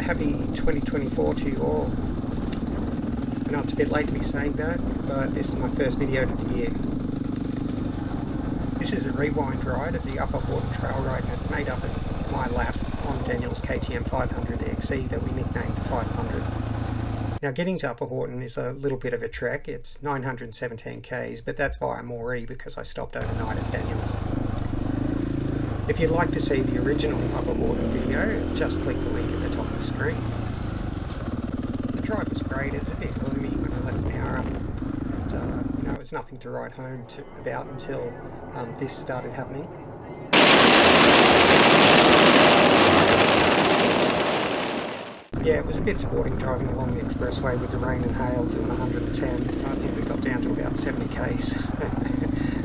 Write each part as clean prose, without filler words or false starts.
happy 2024 to you all. I know it's a bit late to be saying that, but this is my first video for the year. This is a rewind ride of the Upper Horton Trail Ride, and it's made up of my lap on Daniel's KTM500EXC that we nicknamed the 500. Now, getting to Upper Horton is a little bit of a trek. It's 917 k's, but that's via Moree because I stopped overnight at Daniel's. If you'd like to see the original Upper Horton video, just click the link at the top of the screen. The drive was great. It was a bit gloomy when I left Nowra, and it was nothing to ride home about until this started happening. Yeah, it was a bit sporting driving along the expressway with the rain and hail doing 110. I think we got down to about 70 k's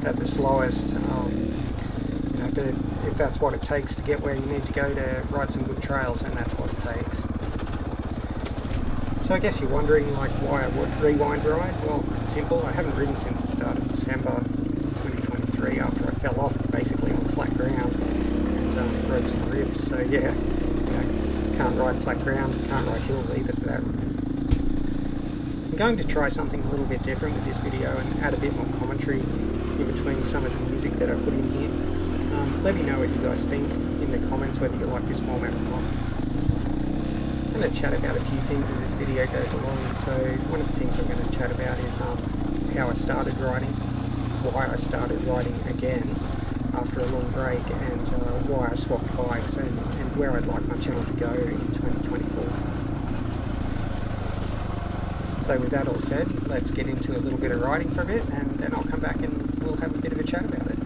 at the slowest. But if that's what it takes to get where you need to go to ride some good trails, then that's what it takes. So I guess you're wondering, like, why I would rewind ride? Well, it's simple. I haven't ridden since the start of December 2023 after I fell off basically on flat ground and broke some ribs. So yeah, can't ride flat ground, can't ride hills either for that. I'm going to try something a little bit different with this video and add a bit more commentary in between some of the music that I put in here. Let me know what you guys think in the comments, whether you like this format or not. I'm going to chat about a few things as this video goes along. So one of the things I'm going to chat about is how I started riding, why I started riding again after a long break, and why I swapped bikes, and where I'd like my channel to go in 2024. So with that all said, let's get into a little bit of riding for a bit, and then I'll come back and we'll have a bit of a chat about it.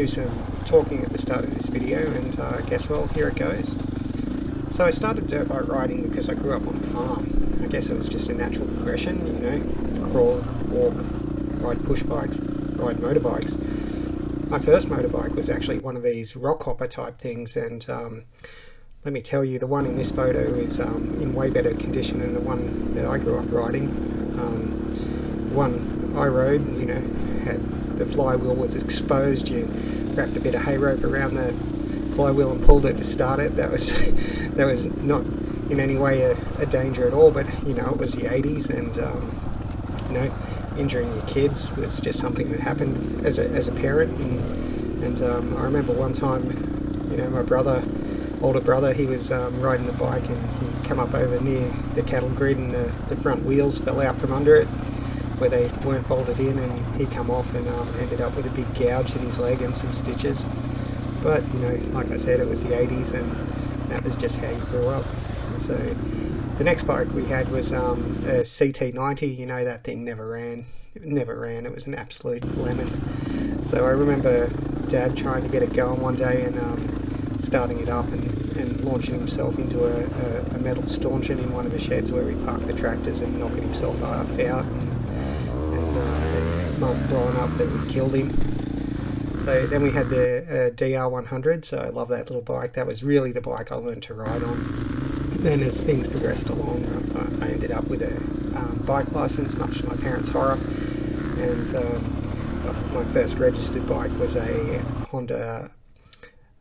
do some talking at the start of this video, and I guess, well, here it goes. So I started dirt bike riding because I grew up on a farm. I guess it was just a natural progression, you know, crawl, walk, ride push bikes, ride motorbikes. My first motorbike was actually one of these rock hopper type things, and let me tell you, the one in this photo is in way better condition than the one that I grew up riding. The one I rode, you know, had the flywheel was exposed. You wrapped a bit of hay rope around the flywheel and pulled it to start it. That was that was not in any way a danger at all, but you know, it was the 80s, and you know, injuring your kids was just something that happened as a parent. And I remember one time, you know, my older brother, he was riding the bike, and he come up over near the cattle grid, and the front wheels fell out from under it where they weren't bolted in, and he come off and ended up with a big gouge in his leg and some stitches. But you know, like I said, it was the 80s, and that was just how you grew up. So the next bike we had was a CT90. You know, that thing never ran. It never ran. It was an absolute lemon. So I remember Dad trying to get it going one day, and starting it up and launching himself into a metal stanchion in one of the sheds where we parked the tractors, and knocking himself out, and then Mum blowing up that would killed him. So then we had the DR100, so I love that little bike. That was really the bike I learned to ride on. And then as things progressed along, I ended up with a bike license, much to my parents' horror, and my first registered bike was a Honda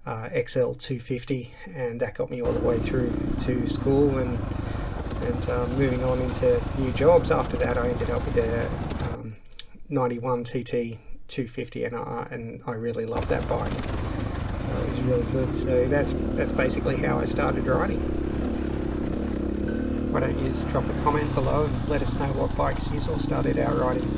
XL 250, and that got me all the way through to school, and moving on into new jobs. After that, I ended up with a 91 TT 250, and I really loved that bike. So it was really good. So that's basically how I started riding. Why don't you just drop a comment below and let us know what bikes you all started out riding.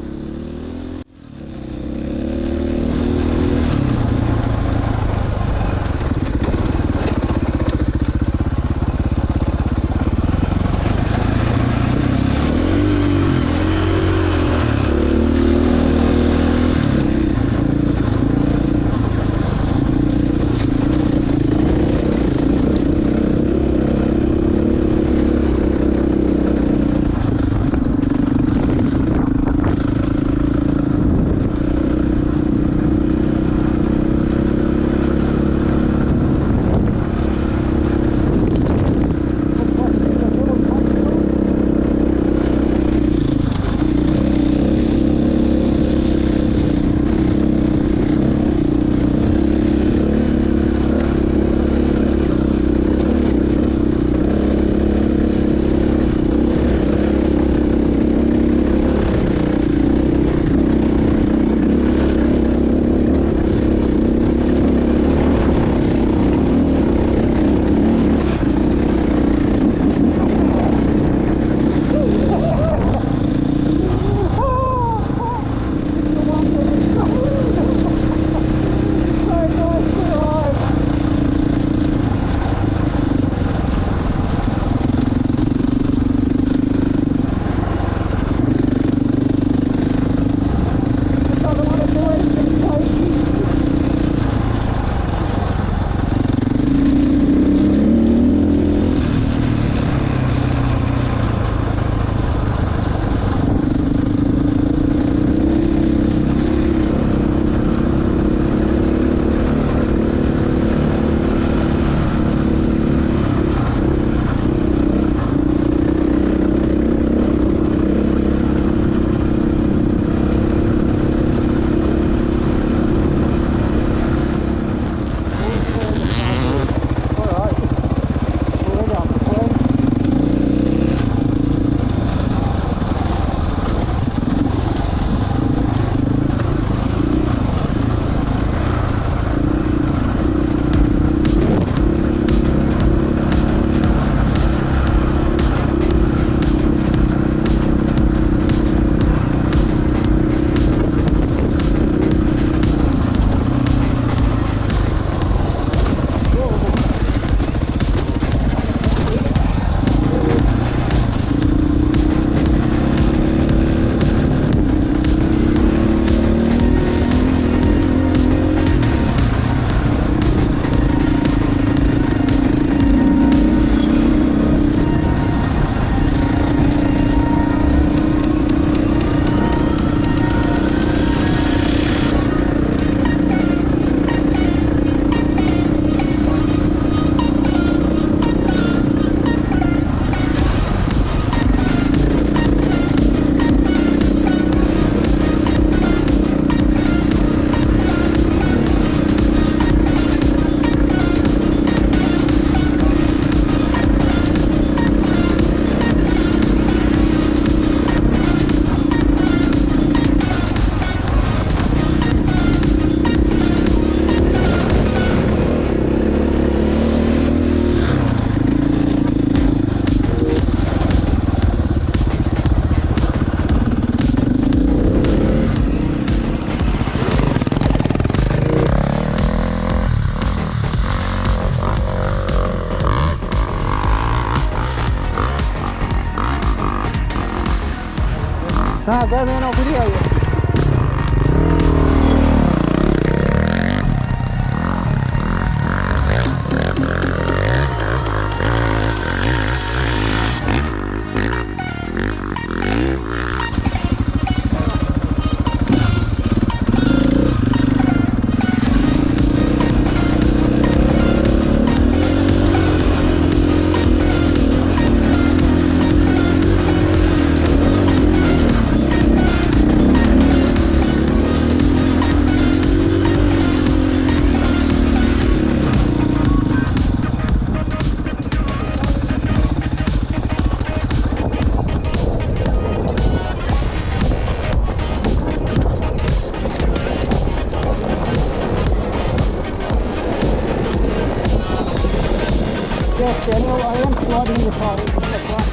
Ah, go man, I'll video you. Yes, Daniel, I am sliding the tires. That's right.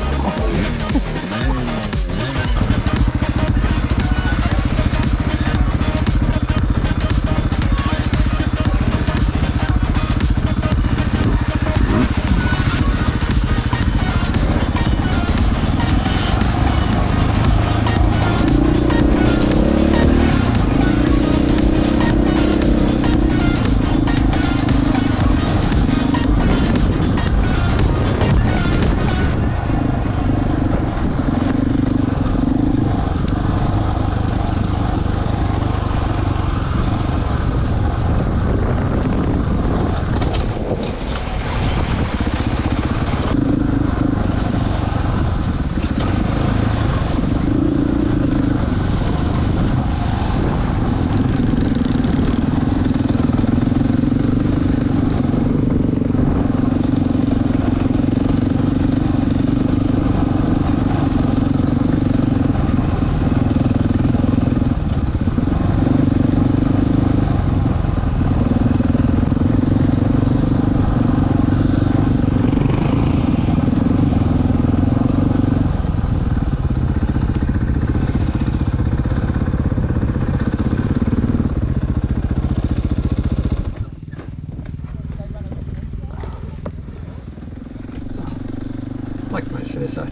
Like most of this, I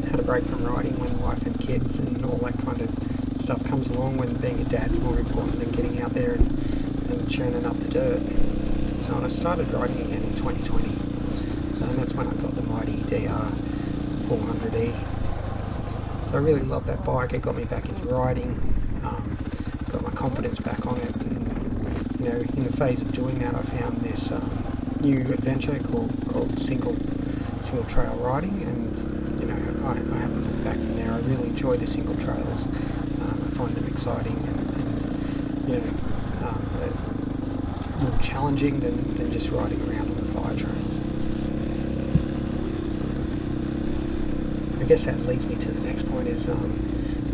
had a break from riding when wife and kids and all that kind of stuff comes along, when being a dad's more important than getting out there and churning up the dirt. So when I started riding again in 2020, and that's when I got the mighty DR500E. So I really love that bike. It got me back into riding, got my confidence back on it, and you know, in the phase of doing that, I found this new adventure called single trail riding, and you know, I haven't looked back from there. I really enjoy the single trails. I find them exciting and you know, more challenging than just riding around on the fire trails. I guess that leads me to the next point, is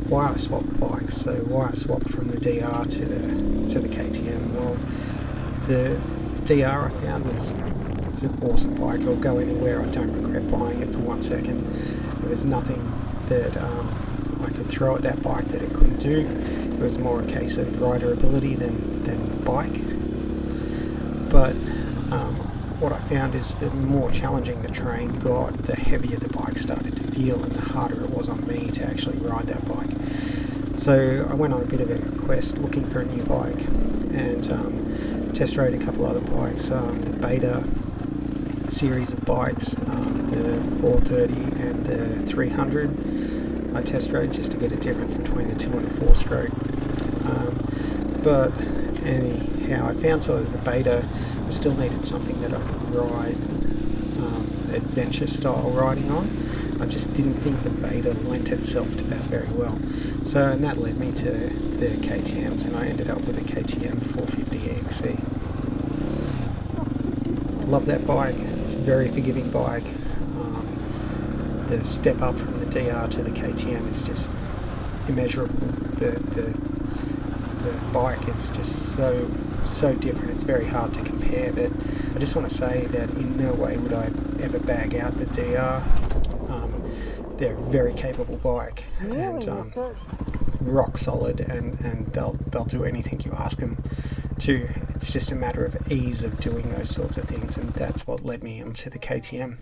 why I swapped bikes. So why I swapped from the DR to the KTM. Well, the DR I found was an awesome bike. It'll go anywhere. I don't regret buying it for 1 second. There was nothing that I could throw at that bike that it couldn't do. It was more a case of rider ability than bike. But what I found is the more challenging the terrain got, the heavier the bike started to feel, and the harder it was on me to actually ride that bike. So I went on a bit of a quest looking for a new bike, and test rode a couple other bikes, the Beta series of bikes, the 430 and the 300. I test rode just to get a difference between the 2 and the 4 stroke. But anyhow, I found sort of the Beta, I still needed something that I could ride adventure style riding on. I just didn't think the Beta lent itself to that very well. So, and that led me to the KTMs, and I ended up with a KTM500EXC. I love that bike. It's a very forgiving bike. The step up from the DR to the KTM is just immeasurable. The bike is just so different. It's very hard to compare, but I just want to say that in no way would I ever bag out the DR. They're a very capable bike, and rock solid, and they'll do anything you ask them to. It's just a matter of ease of doing those sorts of things, and that's what led me onto the KTM.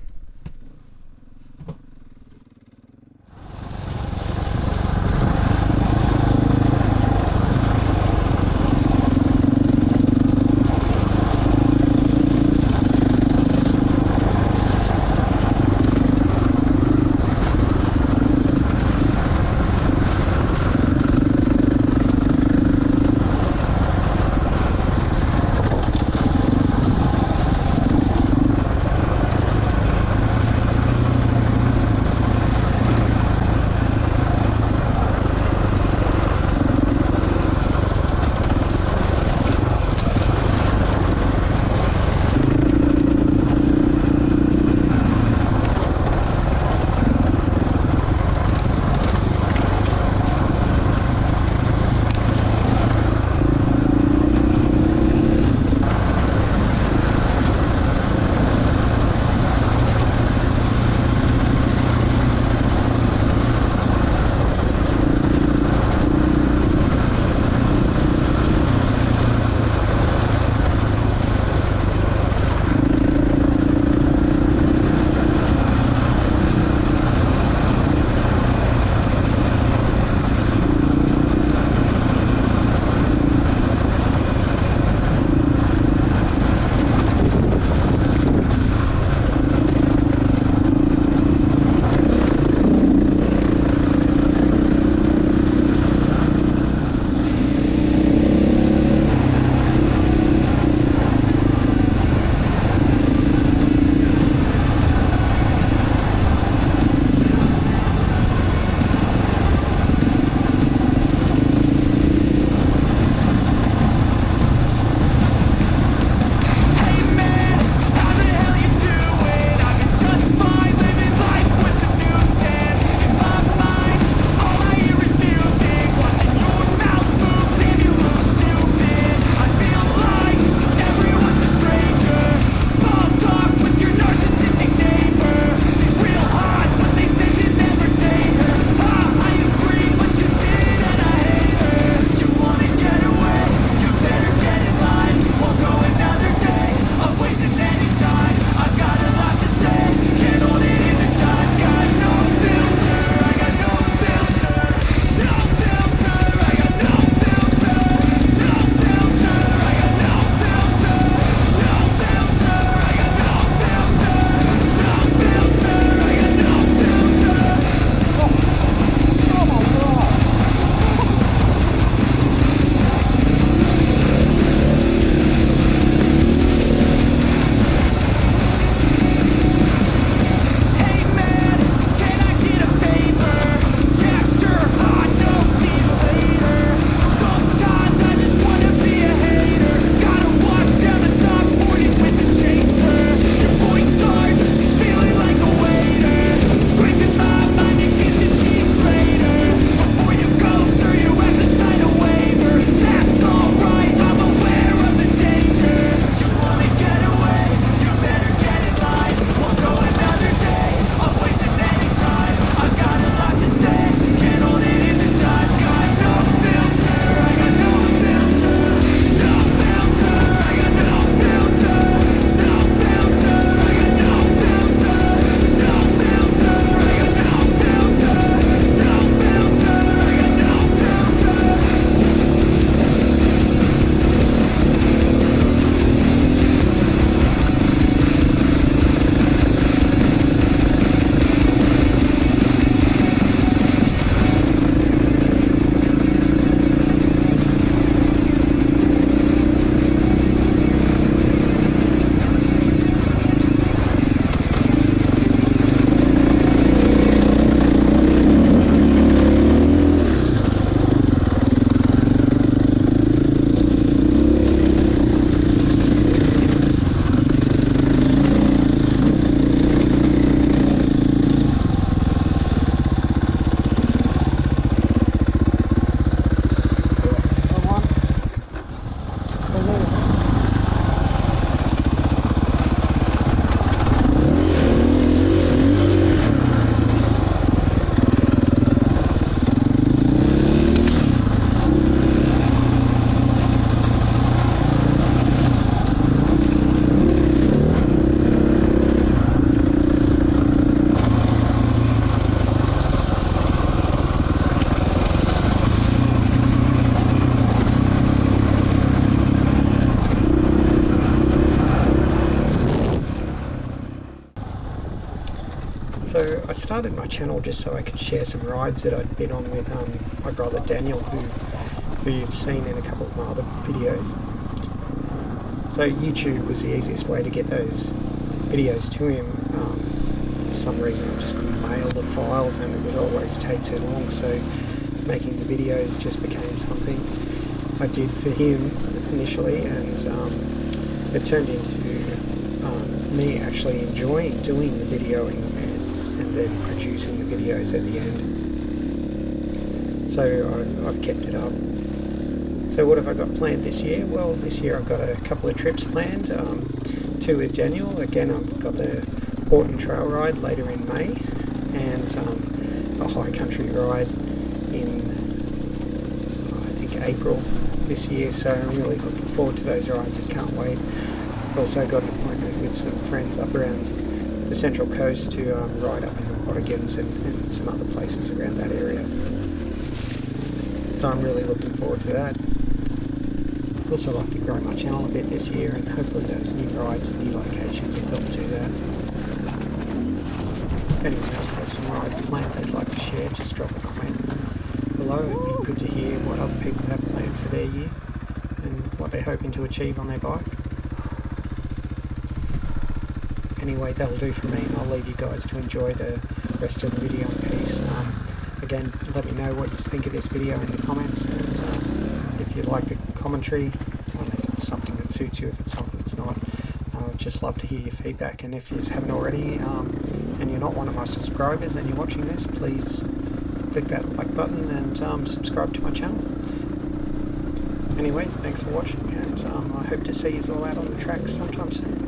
So I started my channel just so I could share some rides that I'd been on with my brother Daniel, who you've seen in a couple of my other videos. So YouTube was the easiest way to get those videos to him. For some reason I just couldn't mail the files and it would always take too long, so making the videos just became something I did for him initially, and it turned into me actually enjoying doing the videoing and then producing the videos at the end. So I've kept it up. So what have I got planned this year? Well, this year I've got a couple of trips planned. Two with Daniel. Again, I've got the Horton Trail Ride later in May, and a high country ride in I think April this year. So I'm really looking forward to those rides. I can't wait. I've also got an appointment with some friends up around the Central Coast to ride up in the Watergans and some other places around that area. So I'm really looking forward to that. I'd also like to grow my channel a bit this year, and hopefully those new rides and new locations will help do that. If anyone else has some rides planned they'd like to share, just drop a comment below. It'd be good to hear what other people have planned for their year and what they're hoping to achieve on their bike. Anyway, that'll do for me, and I'll leave you guys to enjoy the rest of the video in peace. Again, let me know what you think of this video in the comments, and if you'd like the commentary, if it's something that suits you, if it's something that's not. I'd just love to hear your feedback, and if you haven't already, and you're not one of my subscribers and you're watching this, please click that like button and subscribe to my channel. Anyway, thanks for watching, and I hope to see you all out on the track sometime soon.